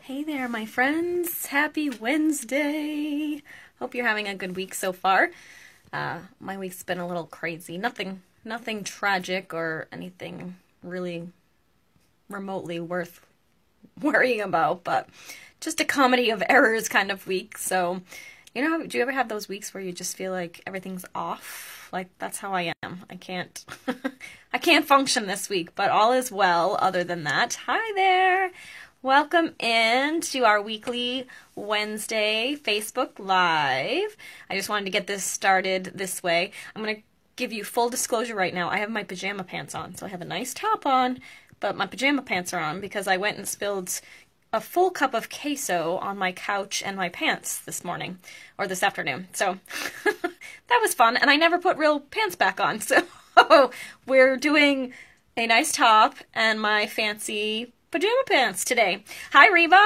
Hey there, my friends. Happy Wednesday. Hope you're having a good week so far. My week's been a little crazy. Nothing tragic or anything really remotely worth worrying about, but just a comedy of errors kind of week. So, do you ever have those weeks where you just feel like everything's off? Like, that's how I am. I can't I can't function this week, but all is well other than that. Hi there. Welcome in to our weekly Wednesday Facebook Live. I just wanted to get this started this way. I'm going to give you full disclosure right now. I have my pajama pants on, so I have a nice top on, but my pajama pants are on because I went and spilled a full cup of queso on my couch and my pants this morning, or this afternoon. So that was fun, and I never put real pants back on. So we're doing a nice top and my fancy pajama pants today. Hi, Reba.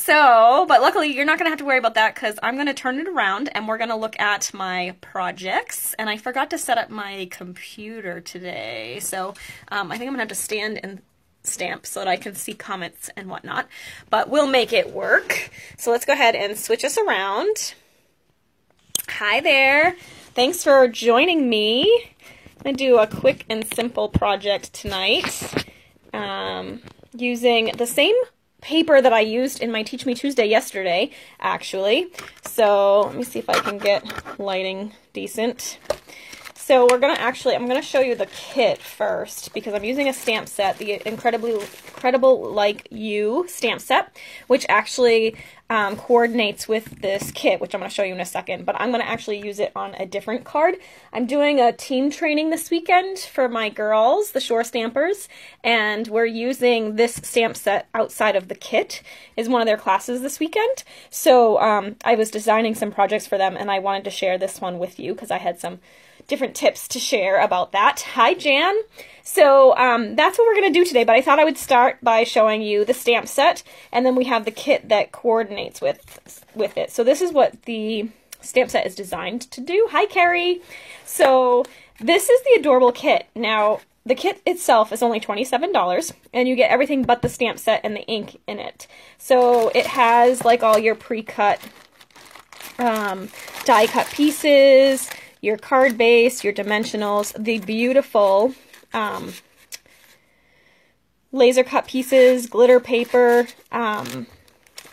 But luckily you're not going to have to worry about that because I'm going to turn it around and we're going to look at my projects. And I forgot to set up my computer today. So I think I'm going to have to stand and stamp so that I can see comments and whatnot. But we'll make it work. So let's go ahead and switch us around. Hi there. Thanks for joining me. I'm going to do a quick and simple project tonight. Using the same paper that I used in my Teach Me Tuesday yesterday, actually. So let me see if I can get lighting decent. So I'm going to show you the kit first because I'm using a stamp set, the Incredible Like You stamp set, which actually coordinates with this kit, which I'm going to show you in a second, but I'm going to actually use it on a different card. I'm doing a team training this weekend for my girls, the Shore Stampers, and we're using this stamp set outside of the kit is one of their classes this weekend. So I was designing some projects for them, and I wanted to share this one with you because I had some different tips to share about that. Hi, Jan. So that's what we're going to do today, but I thought I would start by showing you the stamp set, and then we have the kit that coordinates with it. So this is what the stamp set is designed to do. Hi, Carrie. So this is the adorable kit. Now, the kit itself is only $27, and you get everything but the stamp set and the ink in it. So it has like all your pre-cut die-cut pieces, your card base, your dimensionals, the beautiful laser cut pieces, glitter paper,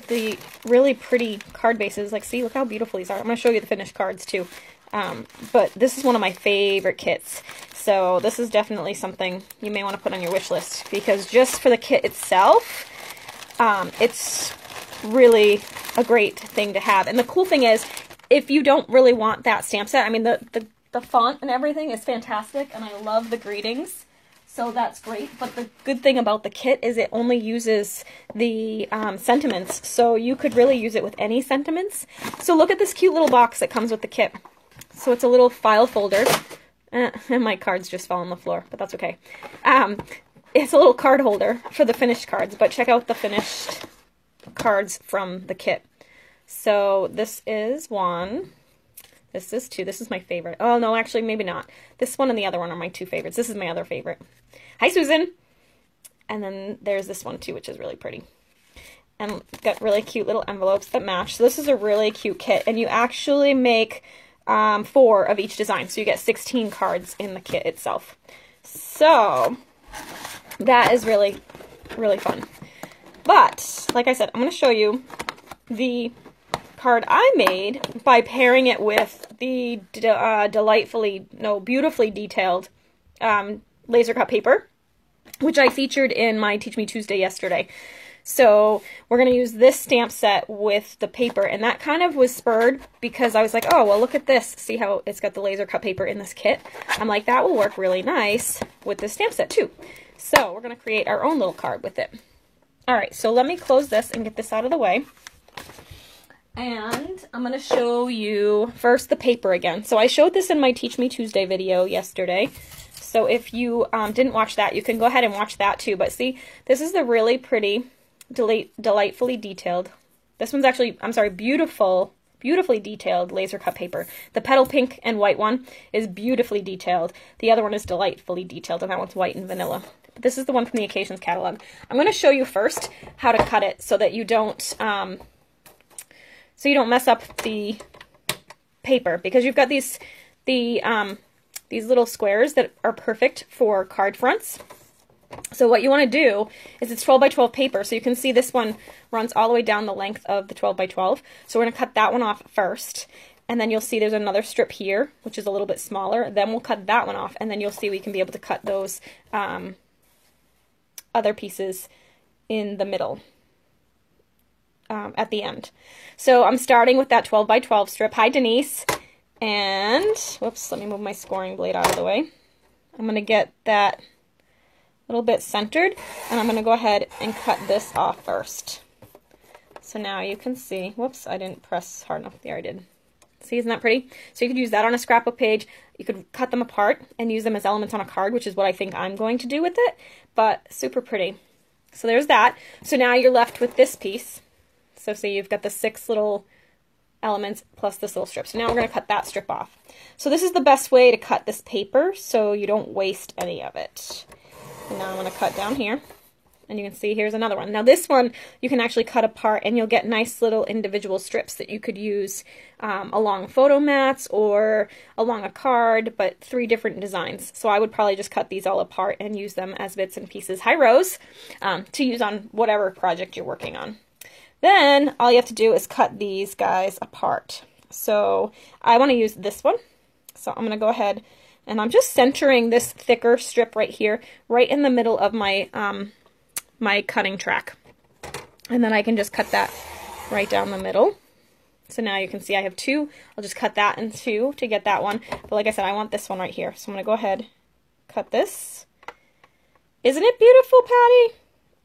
the really pretty card bases. Like, see, look how beautiful these are. I'm going to show you the finished cards too. But this is one of my favorite kits. So this is definitely something you may want to put on your wish list because just for the kit itself, it's really a great thing to have. And the cool thing is, if you don't really want that stamp set, I mean, the font and everything is fantastic, and I love the greetings, so that's great. But the good thing about the kit is it only uses the sentiments, so you could really use it with any sentiments. So look at this cute little box that comes with the kit. So it's a little file folder, and my cards just fell on the floor, but that's okay. It's a little card holder for the finished cards, but check out the finished cards from the kit. So this is one, this is two, this is my favorite. Oh no, actually maybe not. This one and the other one are my two favorites. This is my other favorite. Hi, Susan! And then there's this one too, which is really pretty. And got really cute little envelopes that match. So this is a really cute kit, and you actually make 4 of each design. So you get 16 cards in the kit itself. So that is really, really fun. But, like I said, I'm going to show you the card I made by pairing it with the beautifully detailed laser cut paper, which I featured in my Teach Me Tuesday yesterday. So we're going to use this stamp set with the paper, and that kind of was spurred because I was like, oh, well, look at this. See how it's got the laser cut paper in this kit? I'm like, that will work really nice with this stamp set too. So we're going to create our own little card with it. All right, so let me close this and get this out of the way. And I'm going to show you first the paper again. So I showed this in my Teach Me Tuesday video yesterday. So if you didn't watch that, you can go ahead and watch that too. But see, this is the really pretty, delightfully detailed. This one's actually, I'm sorry, beautifully detailed laser cut paper. The petal pink and white one is beautifully detailed. The other one is delightfully detailed, and that one's white and vanilla. but this is the one from the Occasions catalog. I'm going to show you first how to cut it so that you don't mess up the paper, because you've got these little squares that are perfect for card fronts. So what you want to do is, it's 12 by 12 paper, so you can see this one runs all the way down the length of the 12 by 12. So we're going to cut that one off first, and then you'll see there's another strip here, which is a little bit smaller. Then we'll cut that one off, and then you'll see we can be able to cut those other pieces in the middle at the end. So I'm starting with that 12 by 12 strip. Hi, Denise. And, whoops, let me move my scoring blade out of the way. I'm going to get that little bit centered, and I'm going to go ahead and cut this off first. So now you can see, whoops, I didn't press hard enough. There, I did. See, isn't that pretty? So you could use that on a scrapbook page. You could cut them apart and use them as elements on a card, which is what I think I'm going to do with it, but super pretty. So there's that. So now you're left with this piece. So see, you've got the 6 little elements plus this little strip. So now we're going to cut that strip off. So this is the best way to cut this paper so you don't waste any of it. And now I'm going to cut down here, and you can see here's another one. Now this one you can actually cut apart, and you'll get nice little individual strips that you could use along photo mats or along a card, but 3 different designs. So I would probably just cut these all apart and use them as bits and pieces. Hi Rose, to use on whatever project you're working on. Then all you have to do is cut these guys apart. So I want to use this one. So I'm going to go ahead, and I'm just centering this thicker strip right here, right in the middle of my my cutting track. And then I can just cut that right down the middle. So now you can see I have 2. I'll just cut that in 2 to get that one. But like I said, I want this one right here. So I'm going to go ahead, cut this. Isn't it beautiful, Patty?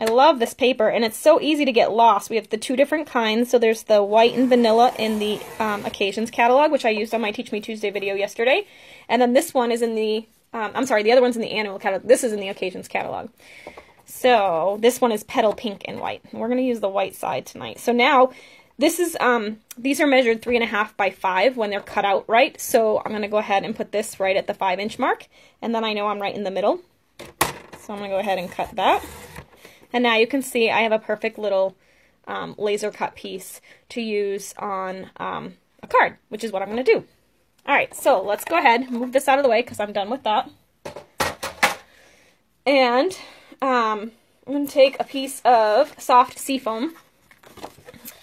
I love this paper, and it's so easy to get lost. We have the 2 different kinds. So there's the white and vanilla in the Occasions catalog, which I used on my Teach Me Tuesday video yesterday. And then this one is in the, I'm sorry, the other one's in the annual catalog. This is in the Occasions catalog. So this one is petal pink and white. And we're going to use the white side tonight. So now this is, these are measured 3.5 by 5 when they're cut out right. So I'm going to go ahead and put this right at the 5-inch mark. And then I know I'm right in the middle. So I'm going to go ahead and cut that. And now you can see I have a perfect little laser cut piece to use on a card, which is what I'm going to do. All right, so let's go ahead and move this out of the way because I'm done with that. And I'm going to take a piece of soft seafoam.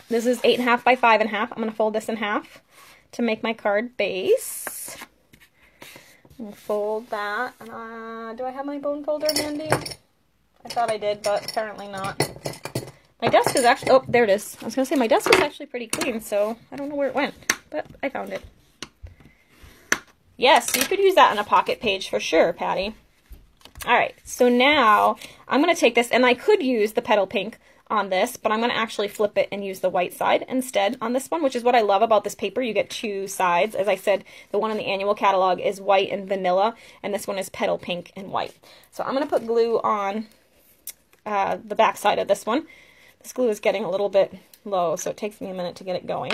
This is 8.5 by 5.5. I'm going to fold this in half to make my card base. And fold that. Do I have my bone folder handy? I thought I did, but apparently not. My desk is actually, oh, there it is. I was going to say my desk was actually pretty clean, so I don't know where it went, but I found it. Yes, you could use that on a pocket page for sure, Patty. All right, so now I'm going to take this, and I could use the petal pink on this, but I'm going to actually flip it and use the white side instead on this one, which is what I love about this paper. You get 2 sides. As I said, the one in the annual catalog is white and vanilla, and this one is petal pink and white. So I'm going to put glue on the back side of this one. This glue is getting a little bit low, so it takes me a minute to get it going.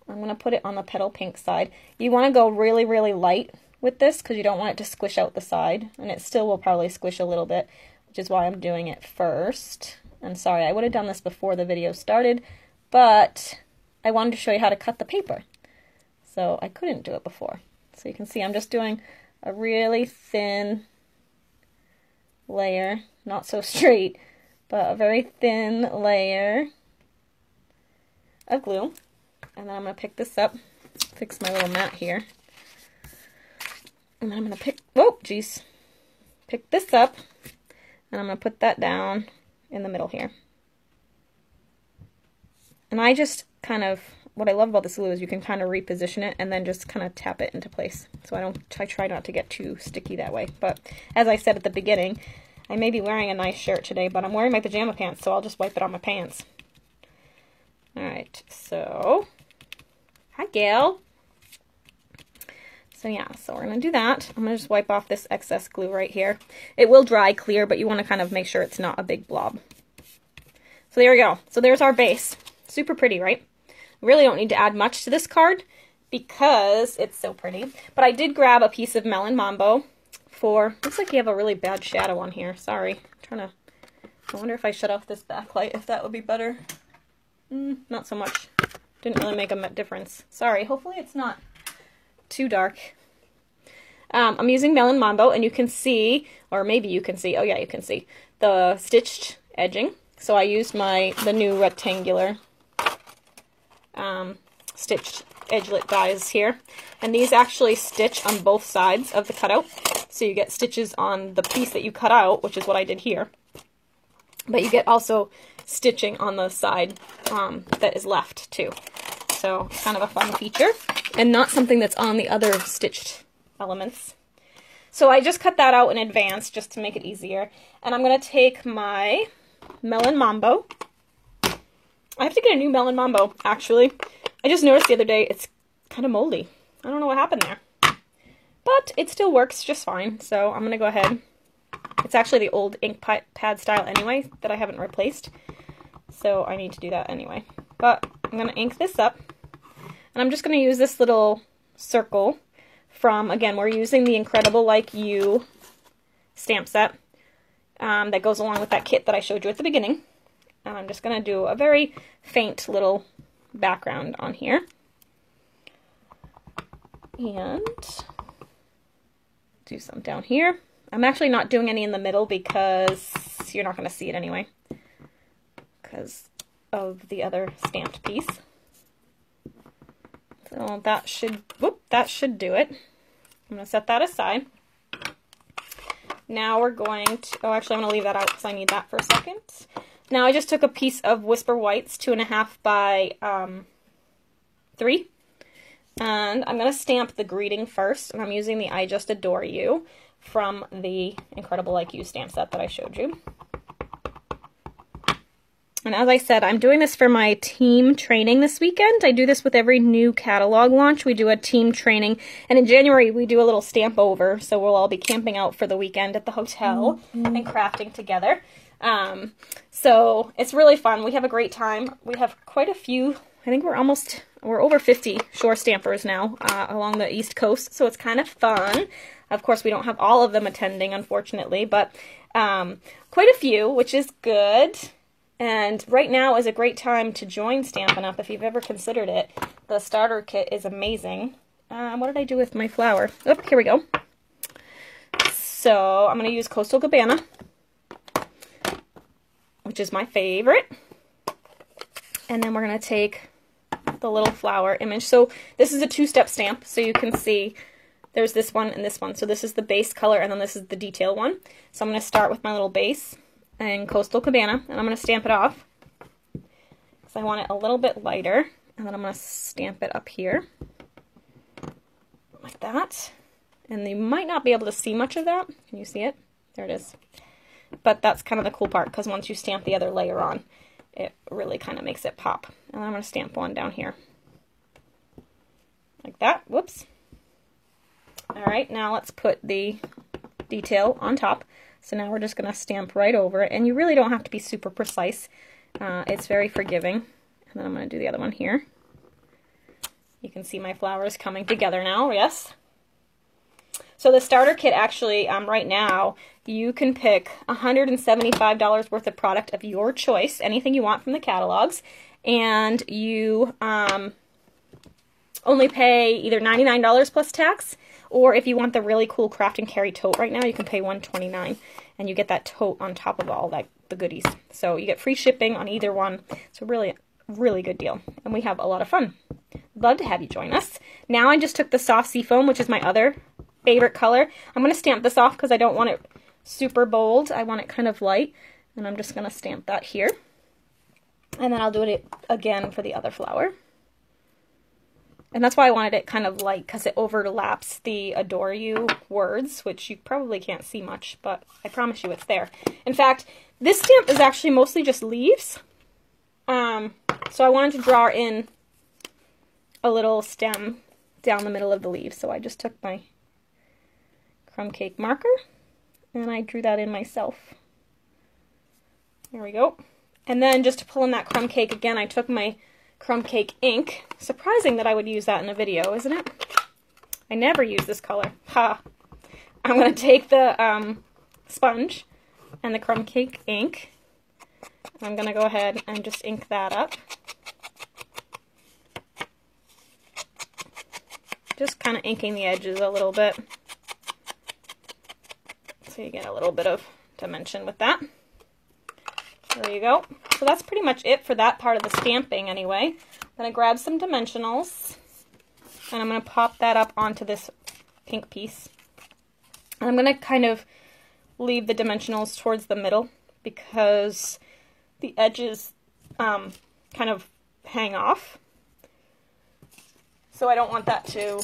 I'm going to put it on the petal pink side. You want to go really, really light with this because you don't want it to squish out the side, and it still will probably squish a little bit, which is why I'm doing it first. And sorry, I would have done this before the video started, but I wanted to show you how to cut the paper, so I couldn't do it before. So you can see I'm just doing a really thin layer, not so straight, but a very thin layer of glue. And then I'm going to pick this up, fix my little mat here. And then I'm going to pick this up, and I'm going to put that down in the middle here. And I just kind of, what I love about this glue is you can kind of reposition it and then just kind of tap it into place. So I try not to get too sticky that way. But as I said at the beginning, I may be wearing a nice shirt today, but I'm wearing my pajama pants, so I'll just wipe it on my pants. Alright, so, hi Gail. So yeah, so we're going to do that. I'm going to just wipe off this excess glue right here. It will dry clear, but you want to kind of make sure it's not a big blob. So there we go. So there's our base. Super pretty, right? We really don't need to add much to this card because it's so pretty. But I did grab a piece of Melon Mambo for, looks like you have a really bad shadow on here. Sorry. I wonder if I shut off this backlight, if that would be better. Not so much. Didn't really make a difference. Sorry. Hopefully it's not too dark. I'm using Melon Mambo, and you can see, or maybe you can see, oh yeah, you can see, the stitched edging. So I used the new rectangular stitched edgelet dies here. And these actually stitch on both sides of the cutout. So you get stitches on the piece that you cut out, which is what I did here. But you get also stitching on the side that is left too. So it's kind of a fun feature, and not something that's on the other stitched elements. So I just cut that out in advance just to make it easier. And I'm going to take my Melon Mambo. I have to get a new Melon Mambo, actually. I just noticed the other day it's kind of moldy. I don't know what happened there. But it still works just fine, so I'm going to go ahead. It's actually the old ink pad style anyway that I haven't replaced. So I need to do that anyway. But I'm going to ink this up. And I'm just going to use this little circle from, again, we're using the Incredible Like You stamp set that goes along with that kit that I showed you at the beginning. And I'm just going to do a very faint little background on here. And do some down here. I'm actually not doing any in the middle because you're not going to see it anyway because of the other stamped piece. So that should do it. I'm going to set that aside. Now we're going to, oh, actually I'm going to leave that out because I need that for a second. Now I just took a piece of Whisper Whites, 2.5 by 3. And I'm going to stamp the greeting first, and I'm using the I Just Adore You from the Incredible Like You stamp set that I showed you. And as I said, I'm doing this for my team training this weekend. I do this with every new catalog launch. We do a team training, and in January we do a little stamp over, so we'll all be camping out for the weekend at the hotel and crafting together. So it's really fun. We have a great time. We have quite a few, I think we're over 50 shore stampers now along the East Coast, so it's kind of fun. Of course, we don't have all of them attending, unfortunately, but quite a few, which is good. And right now is a great time to join Stampin' Up! If you've ever considered it. The starter kit is amazing. What did I do with my flower? Oh, here we go. So I'm going to use Coastal Cabana, which is my favorite. And then we're going to take the little flower image. So this is a 2-step stamp, so you can see there's this one and this one. So this is the base color, and then this is the detail one. So I'm going to start with my little base and Coastal Cabana, and I'm going to stamp it off because I want it a little bit lighter, and then I'm going to stamp it up here like that. And you might not be able to see much of that. Can you see it? There it is. But that's kind of the cool part, because once you stamp the other layer on, it really kind of makes it pop. And I'm going to stamp one down here like that. Whoops. Alright, now let's put the detail on top. So now we're just going to stamp right over it, and you really don't have to be super precise. It's very forgiving. And then I'm going to do the other one here. You can see my flowers coming together now, yes. So the starter kit actually, right now, you can pick $175 worth of product of your choice, anything you want from the catalogs, and you only pay either $99 plus tax, or if you want the really cool craft and carry tote right now, you can pay $129, and you get that tote on top of all that the goodies. So you get free shipping on either one. It's a really, really good deal, and we have a lot of fun. Love to have you join us. Now I just took the soft seafoam, which is my other favorite color. I'm going to stamp this off because I don't want it super bold. I want it kind of light, and I'm just going to stamp that here. And then I'll do it again for the other flower. And that's why I wanted it kind of light, because it overlaps the Adore You words, which you probably can't see much, but I promise you it's there. In fact, this stamp is actually mostly just leaves. So I wanted to draw in a little stem down the middle of the leaves. So I just took my crumb cake marker and I drew that in myself. There we go. And then just to pull in that crumb cake again, I took my crumb cake ink. Surprising that I would use that in a video, isn't it? I never use this color. Ha! I'm going to take the sponge and the crumb cake ink. I'm going to go ahead and just ink that up. Just kind of inking the edges a little bit. So you get a little bit of dimension with that. There you go. So that's pretty much it for that part of the stamping anyway. I'm going to grab some dimensionals and I'm going to pop that up onto this pink piece. And I'm going to kind of leave the dimensionals towards the middle because the edges kind of hang off. So I don't want that to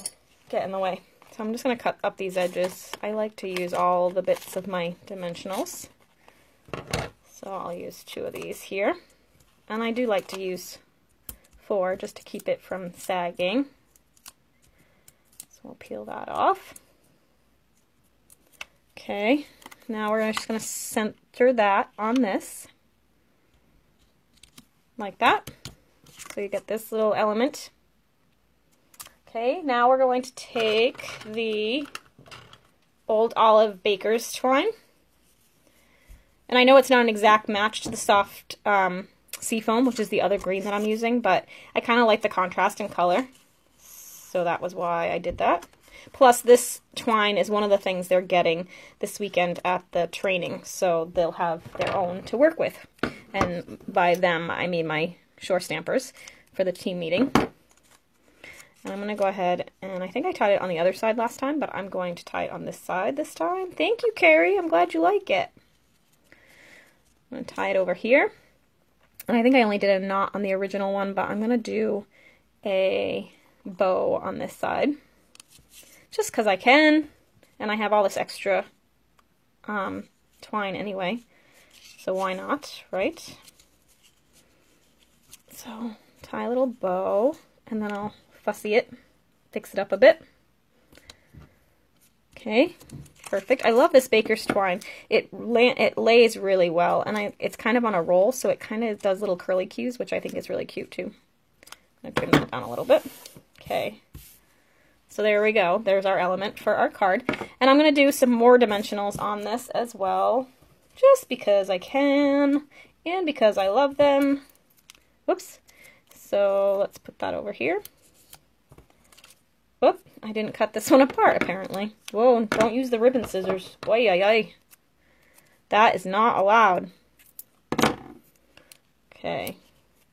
get in the way. So I'm just going to cut up these edges. I like to use all the bits of my dimensionals. So I'll use 2 of these here. And I do like to use 4 just to keep it from sagging. So we'll peel that off. Okay, now we're just going to center that on this. Like that. So you get this little element. Okay, now we're going to take the Old Olive Baker's twine. And I know it's not an exact match to the soft seafoam, which is the other green that I'm using, but I kind of like the contrast in color. So that was why I did that. Plus, this twine is one of the things they're getting this weekend at the training, so they'll have their own to work with. And by them, I mean my shore stampers for the team meeting. And I'm going to go ahead, and I think I tied it on the other side last time, but I'm going to tie it on this side this time. Thank you, Carrie. I'm glad you like it. I'm going to tie it over here. And I think I only did a knot on the original one, but I'm going to do a bow on this side. Just because I can, and I have all this extra twine anyway. So why not, right? So tie a little bow, and then I'll fussy it, fix it up a bit. Okay, perfect. I love this Baker's twine. It lays really well, and it's kind of on a roll, so it kind of does little curly cues, which I think is really cute too. I'm going to trim that down a little bit. Okay, so there we go. There's our element for our card. And I'm going to do some more dimensionals on this as well, just because I can, and because I love them. Whoops. So let's put that over here. Whoop, I didn't cut this one apart, apparently. Whoa, don't use the ribbon scissors. Oy, oy, oy. That is not allowed. Okay,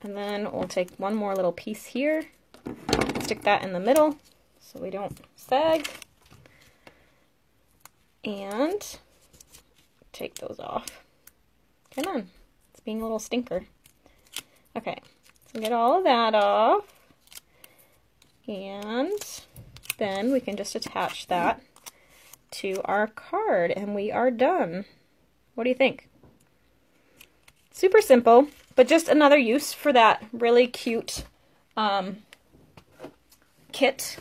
and then we'll take one more little piece here, stick that in the middle so we don't sag, and take those off. Come on, it's being a little stinker. Okay, so get all of that off, and then we can just attach that to our card, and we are done. What do you think? Super simple, but just another use for that really cute kit.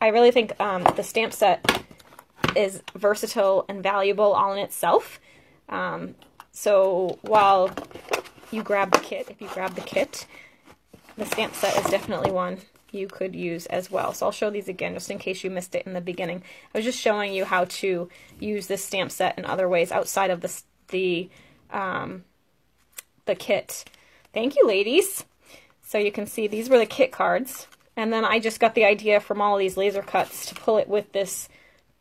I really think the stamp set is versatile and valuable all in itself. So while you grab the kit, if you grab the kit, the stamp set is definitely one you could use as well. So I'll show these again just in case you missed it in the beginning. I was just showing you how to use this stamp set in other ways outside of the kit. Thank you, ladies. So you can see these were the kit cards, and then I just got the idea from all of these laser cuts to pull it with this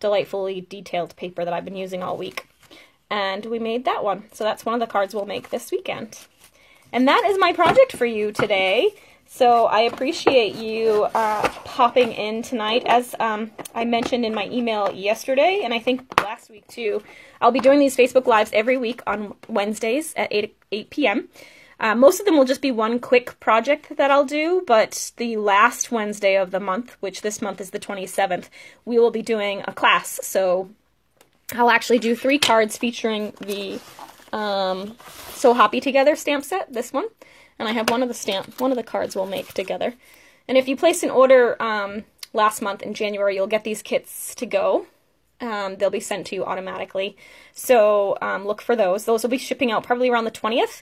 delightfully detailed paper that I've been using all week. And we made that one. So that's one of the cards we'll make this weekend. And that is my project for you today. So I appreciate you popping in tonight. As I mentioned in my email yesterday, and I think last week too, I'll be doing these Facebook Lives every week on Wednesdays at 8 p.m. Most of them will just be one quick project that I'll do, but the last Wednesday of the month, which this month is the 27th, we will be doing a class. So I'll actually do 3 cards featuring the So Happy Together stamp set, this one. And I have one of the cards we'll make together. And if you place an order last month in January, you'll get these kits to go. They'll be sent to you automatically. So look for those. Those will be shipping out probably around the 20th.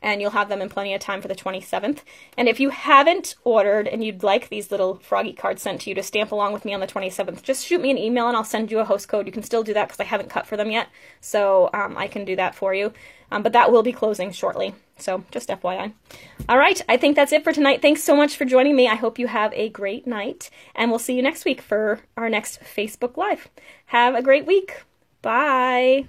and you'll have them in plenty of time for the 27th. And if you haven't ordered and you'd like these little froggy cards sent to you to stamp along with me on the 27th, just shoot me an email and I'll send you a host code. You can still do that because I haven't cut for them yet, so I can do that for you. But that will be closing shortly, so just FYI. All right, I think that's it for tonight. Thanks so much for joining me. I hope you have a great night, and we'll see you next week for our next Facebook Live. Have a great week. Bye.